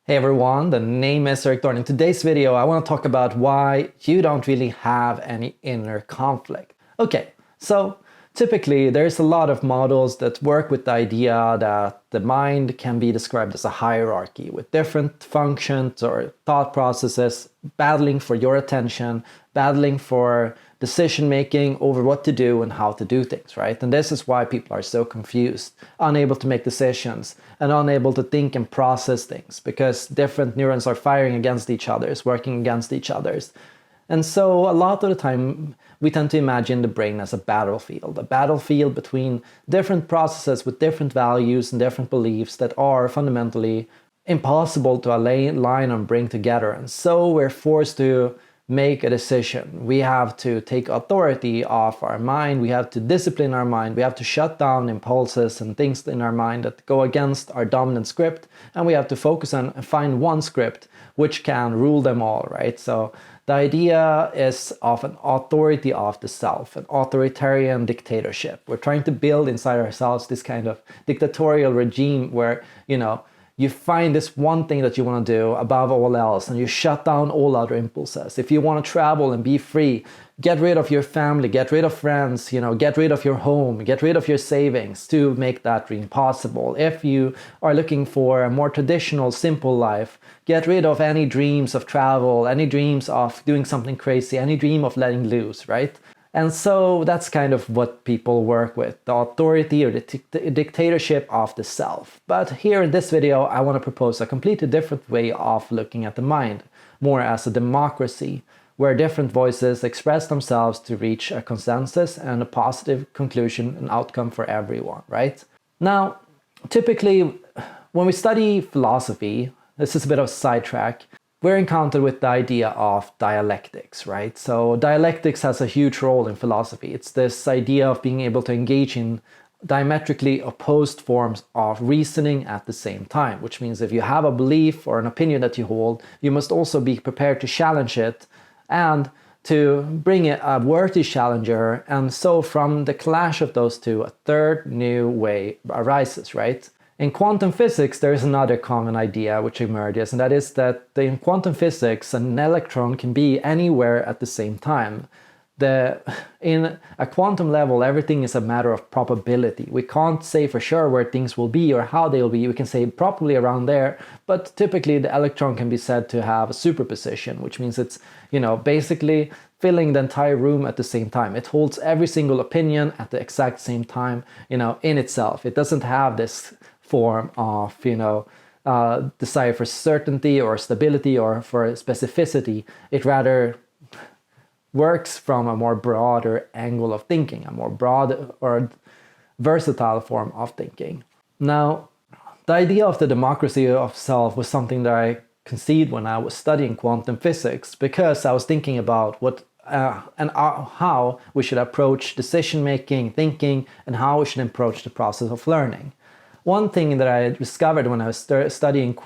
Hey everyone, the name is Eric Dorn. In today's video, I want to talk about why you don't really have any inner conflict. Okay, so typically there's a lot of models that work with the idea that the mind can be described as a hierarchy with different functions or thought processes battling for your attention, battling for decision making over what to do and how to do things, right? And this is why people are so confused, unable to make decisions and unable to think and process things because different neurons are firing against each other, working against each other. And so a lot of the time we tend to imagine the brain as a battlefield between different processes with different values and different beliefs that are fundamentally impossible to align and bring together. And so we're forced to make a decision. We have to take authority off our mind. We have to discipline our mind. We have to shut down impulses and things in our mind that go against our dominant script. And we have to focus on and find one script which can rule them all, right? So the idea is of an authority of the self, an authoritarian dictatorship. We're trying to build inside ourselves this kind of dictatorial regime where, you find this one thing that you want to do above all else and you shut down all other impulses. If you want to travel and be free, get rid of your family, get rid of friends, get rid of your home, get rid of your savings to make that dream possible. If you are looking for a more traditional, simple life, get rid of any dreams of travel, any dreams of doing something crazy, any dream of letting loose, right? And so that's kind of what people work with, the authority or the dictatorship of the self. But here in this video, I want to propose a completely different way of looking at the mind, more as a democracy, where different voices express themselves to reach a consensus and a positive conclusion and outcome for everyone, right? Now, typically, when we study philosophy, this is a bit of a sidetrack, we're encountered with the idea of dialectics, right? So dialectics has a huge role in philosophy. It's this idea of being able to engage in diametrically opposed forms of reasoning at the same time, which means if you have a belief or an opinion that you hold, you must also be prepared to challenge it and to bring a worthy challenger. And so from the clash of those two, a third new way arises, right? In quantum physics, there is another common idea which emerges, and that is that in quantum physics, an electron can be anywhere at the same time. In a quantum level, everything is a matter of probability. We can't say for sure where things will be or how they will be. We can say probably around there, but typically the electron can be said to have a superposition, which means it's, basically filling the entire room at the same time. It holds every single opinion at the exact same time, in itself. It doesn't have this form of, desire for certainty or stability or for specificity. It rather works from a more broader angle of thinking, a more broad or versatile form of thinking. Now, the idea of the democracy of self was something that I conceived when I was studying quantum physics because I was thinking about what and how we should approach decision-making, thinking, and how we should approach the process of learning. One thing that I discovered when I was studying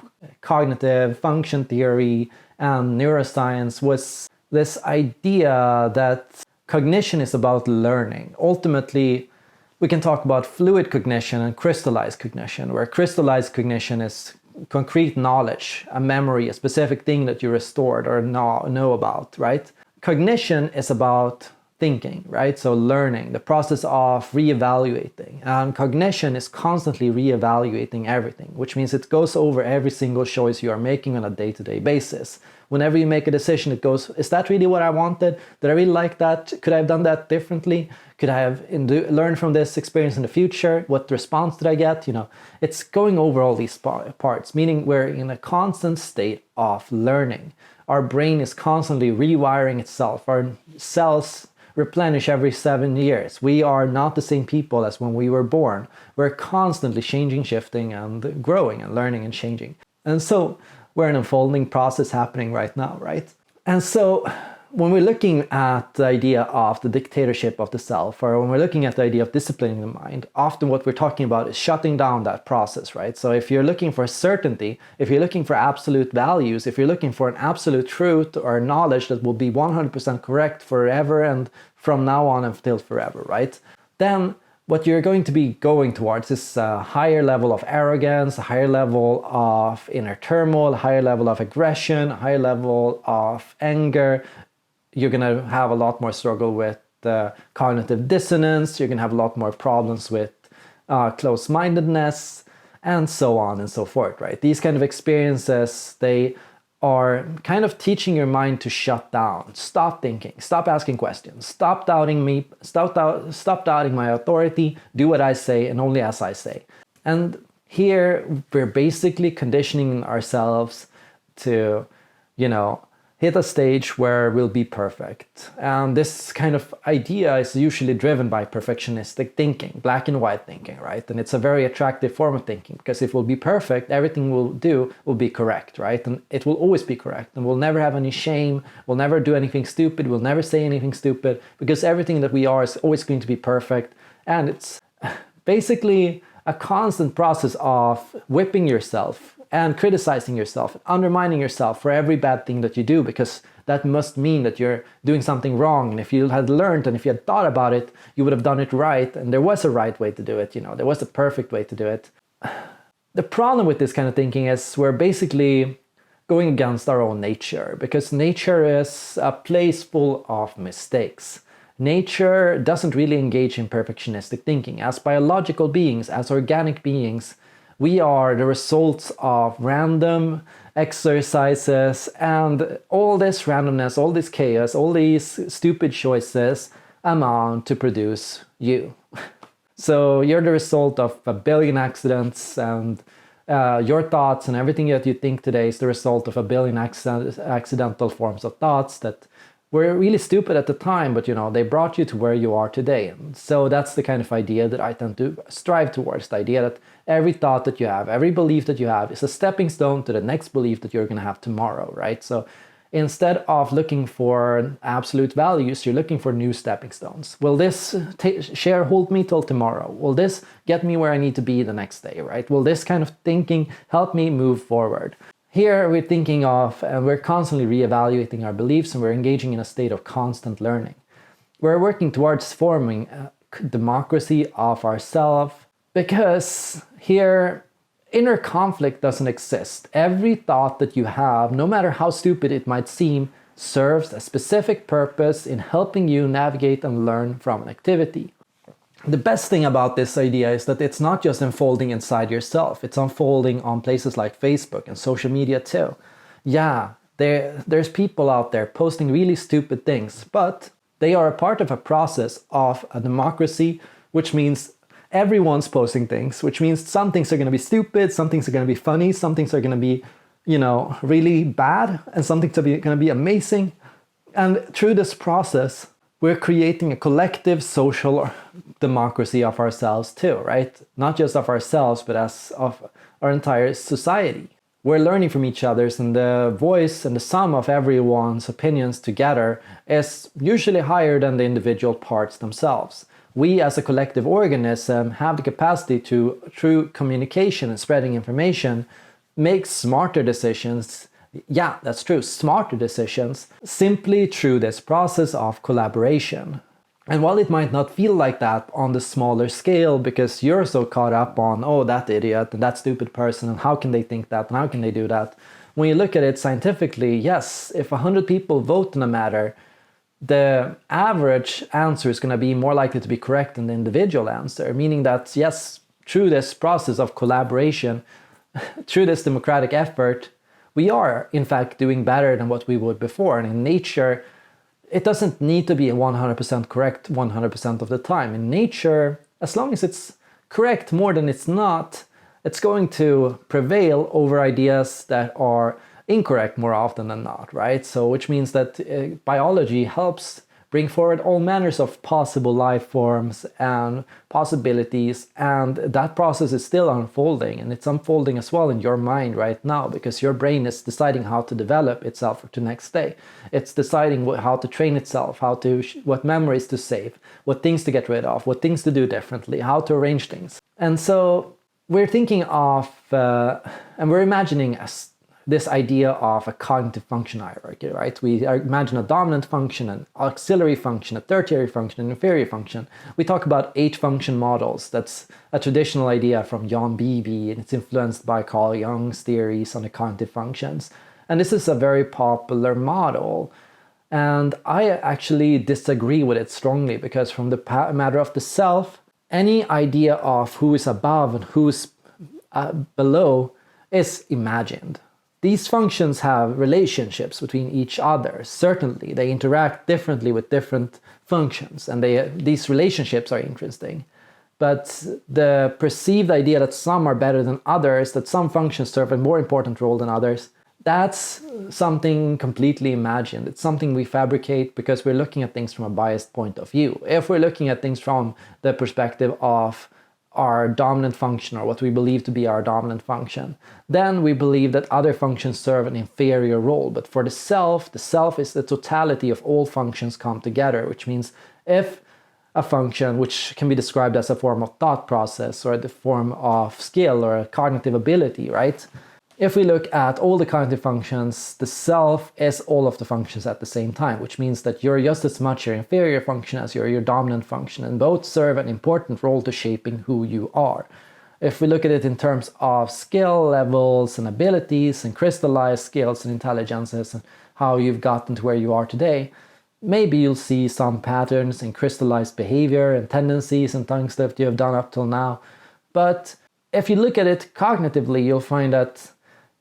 cognitive function theory and neuroscience was this idea that cognition is about learning. Ultimately, we can talk about fluid cognition and crystallized cognition, where crystallized cognition is concrete knowledge, a memory, a specific thing that you restored or know about, right? Cognition is about thinking, right? So learning, the process of reevaluating. And cognition is constantly reevaluating everything, which means it goes over every single choice you are making on a day-to-day basis. Whenever you make a decision, it goes, is that really what I wanted? Did I really like that? Could I have done that differently? Could I have learned from this experience in the future? What response did I get? It's going over all these parts, meaning we're in a constant state of learning. Our brain is constantly rewiring itself. Our cells replenish every 7 years. We are not the same people as when we were born. We're constantly changing, shifting, and growing and learning and changing. And so we're an unfolding process happening right now, right? And so when we're looking at the idea of the dictatorship of the self, or when we're looking at the idea of disciplining the mind, often what we're talking about is shutting down that process, right? So if you're looking for certainty, if you're looking for absolute values, if you're looking for an absolute truth or knowledge that will be 100% correct forever and from now on until forever, right? Then what you're going to be going towards is a higher level of arrogance, a higher level of inner turmoil, a higher level of aggression, a higher level of anger. You're going to have a lot more struggle with cognitive dissonance. You're going to have a lot more problems with close-mindedness, and so on and so forth, right? These kind of experiences, they are kind of teaching your mind to shut down, stop thinking, stop asking questions, stop doubting me, stop doubting my authority, do what I say and only as I say. And here we're basically conditioning ourselves to, hit a stage where we'll be perfect. And this kind of idea is usually driven by perfectionistic thinking, black and white thinking, right? And it's a very attractive form of thinking, because if we'll be perfect, everything we'll do will be correct, right? And it will always be correct. And we'll never have any shame. We'll never do anything stupid. We'll never say anything stupid, because everything that we are is always going to be perfect. And it's basically a constant process of whipping yourself and criticizing yourself, undermining yourself for every bad thing that you do, because that must mean that you're doing something wrong. And if you had learned and if you had thought about it, you would have done it right. And there was a right way to do it, there was a perfect way to do it. The problem with this kind of thinking is we're basically going against our own nature, because nature is a place full of mistakes. Nature doesn't really engage in perfectionistic thinking. As biological beings, as organic beings, we are the results of random exercises, and all this randomness, all this chaos, all these stupid choices amount to produce you. So you're the result of a billion accidents, and your thoughts and everything that you think today is the result of a billion accidental forms of thoughts that were really stupid at the time, but they brought you to where you are today. And so that's the kind of idea that I tend to strive towards, the idea that every thought that you have, every belief that you have is a stepping stone to the next belief that you're going to have tomorrow, right? So instead of looking for absolute values, you're looking for new stepping stones. Will this share hold me till tomorrow? Will this get me where I need to be the next day, right? Will this kind of thinking help me move forward? Here we're thinking of, and we're constantly reevaluating our beliefs, and we're engaging in a state of constant learning. We're working towards forming a democracy of ourselves, because here inner conflict doesn't exist. Every thought that you have, no matter how stupid it might seem, serves a specific purpose in helping you navigate and learn from an activity. The best thing about this idea is that it's not just unfolding inside yourself, it's unfolding on places like Facebook and social media too. Yeah, there's people out there posting really stupid things, but they are a part of a process of a democracy, which means everyone's posting things, which means some things are going to be stupid, some things are going to be funny, some things are going to be, really bad, and some things are going to be amazing. And through this process, we're creating a collective social democracy of ourselves too, right? Not just of ourselves, but as of our entire society. We're learning from each other, and the voice and the sum of everyone's opinions together is usually higher than the individual parts themselves. We as a collective organism have the capacity to, through communication and spreading information, make smarter decisions. Yeah, that's true, smarter decisions, simply through this process of collaboration. And while it might not feel like that on the smaller scale, because you're so caught up on, oh, that idiot and that stupid person, and how can they think that, and how can they do that? When you look at it scientifically, yes, if 100 people vote on a matter, the average answer is going to be more likely to be correct than the individual answer, meaning that, yes, through this process of collaboration, through this democratic effort, we are, in fact, doing better than what we would before. And in nature, it doesn't need to be 100% correct 100% of the time. In nature, as long as it's correct more than it's not, it's going to prevail over ideas that are incorrect more often than not, right? So, which means that biology helps bring forward all manners of possible life forms and possibilities, and that process is still unfolding, and it's unfolding as well in your mind right now, because your brain is deciding how to develop itself for the next day. It's deciding how to train itself, what memories to save, what things to get rid of, what things to do differently, how to arrange things. And so we're thinking of, and we're imagining this idea of a cognitive function hierarchy, right? We imagine a dominant function, an auxiliary function, a tertiary function, an inferior function. We talk about 8 function models. That's a traditional idea from John Beebe, and it's influenced by Carl Jung's theories on the cognitive functions. And this is a very popular model. And I actually disagree with it strongly, because from the matter of the self, any idea of who is above and who's below is imagined. These functions have relationships between each other. Certainly, they interact differently with different functions, and these relationships are interesting. But the perceived idea that some are better than others, that some functions serve a more important role than others, that's something completely imagined. It's something we fabricate because we're looking at things from a biased point of view. If we're looking at things from the perspective of our dominant function, or what we believe to be our dominant function, then we believe that other functions serve an inferior role. But for the self is the totality of all functions come together, which means if a function, which can be described as a form of thought process or the form of skill or a cognitive ability, right? If we look at all the cognitive functions, the self is all of the functions at the same time, which means that you're just as much your inferior function as you're your dominant function, and both serve an important role to shaping who you are. If we look at it in terms of skill levels and abilities and crystallized skills and intelligences and how you've gotten to where you are today, maybe you'll see some patterns in crystallized behavior and tendencies and things that you have done up till now. But if you look at it cognitively, you'll find that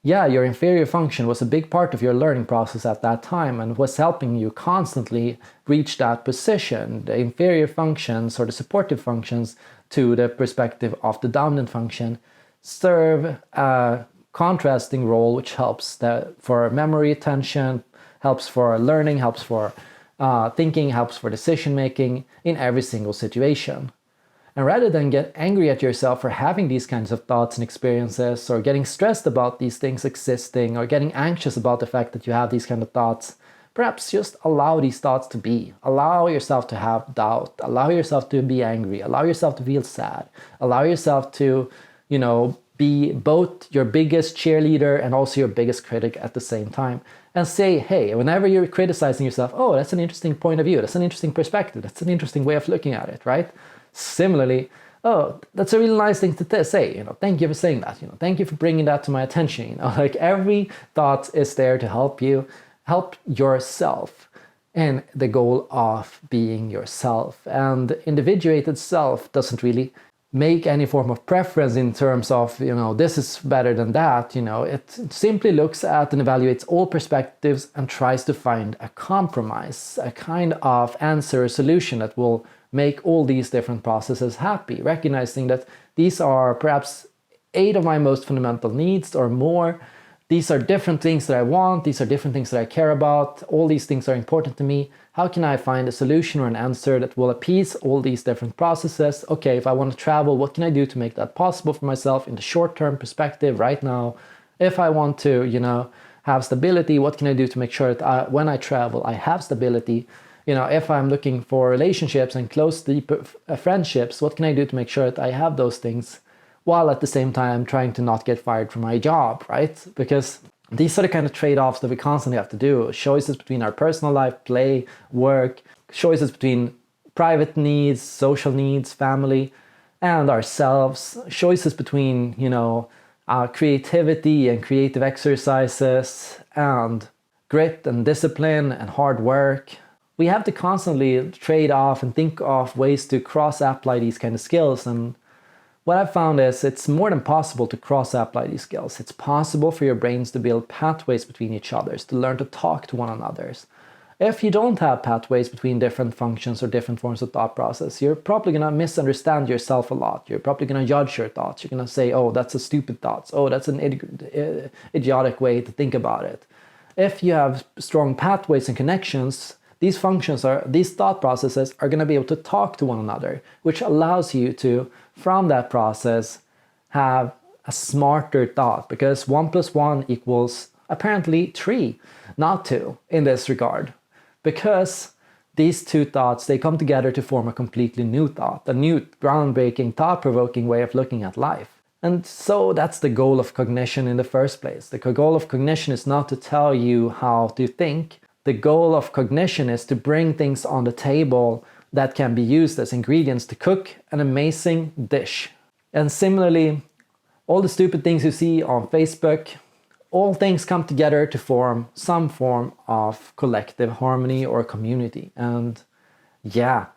yeah, your inferior function was a big part of your learning process at that time and was helping you constantly reach that position. The inferior functions, or the supportive functions, to the perspective of the dominant function serve a contrasting role, which helps for memory, attention, helps for learning, helps for thinking, helps for decision making in every single situation. And rather than get angry at yourself for having these kinds of thoughts and experiences, or getting stressed about these things existing, or getting anxious about the fact that you have these kind of thoughts, perhaps just allow these thoughts to be. Allow yourself to have doubt. Allow yourself to be angry. Allow yourself to feel sad. Allow yourself to, be both your biggest cheerleader and also your biggest critic at the same time. And say, hey, whenever you're criticizing yourself, oh, that's an interesting point of view. That's an interesting perspective. That's an interesting way of looking at it, right? Similarly, oh, that's a really nice thing to say, thank you for saying that, thank you for bringing that to my attention, like every thought is there to help yourself in the goal of being yourself. And individuated self doesn't really make any form of preference in terms of, this is better than that, it simply looks at and evaluates all perspectives and tries to find a compromise, a kind of answer, a solution that will make all these different processes happy, recognizing that these are perhaps 8 of my most fundamental needs or more. These are different things that I want. These are different things that I care about. All these things are important to me. How can I find a solution or an answer that will appease all these different processes? Okay, if I want to travel, what can I do to make that possible for myself in the short-term perspective right now? If I want to, have stability, what can I do to make sure that when I travel, I have stability? If I'm looking for relationships and close, deep friendships, what can I do to make sure that I have those things while at the same time trying to not get fired from my job, right? Because these are the kind of trade-offs that we constantly have to do. Choices between our personal life, play, work, choices between private needs, social needs, family, and ourselves, choices between, creativity and creative exercises, and grit and discipline and hard work. We have to constantly trade off and think of ways to cross-apply these kind of skills. And what I've found is it's more than possible to cross-apply these skills. It's possible for your brains to build pathways between each other, to learn to talk to one another. If you don't have pathways between different functions or different forms of thought process, you're probably going to misunderstand yourself a lot. You're probably going to judge your thoughts. You're going to say, oh, that's a stupid thought. Oh, that's an idiotic way to think about it. If you have strong pathways and connections, these thought processes are going to be able to talk to one another, which allows you to, from that process, have a smarter thought, because 1 + 1 equals apparently 3, not 2 in this regard. Because these two thoughts, they come together to form a completely new thought, a new groundbreaking, thought-provoking way of looking at life. And so that's the goal of cognition in the first place. The goal of cognition is not to tell you how to think. The goal of cognition is to bring things on the table that can be used as ingredients to cook an amazing dish. And similarly, all the stupid things you see on Facebook, all things come together to form some form of collective harmony or community. And yeah,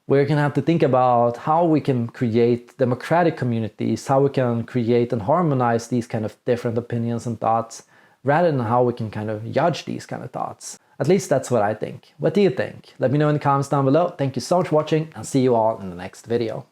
we're going to have to think about how we can create democratic communities, how we can create and harmonize these kind of different opinions and thoughts, rather than how we can kind of judge these kind of thoughts. At least that's what I think. What do you think? Let me know in the comments down below. Thank you so much for watching, and see you all in the next video.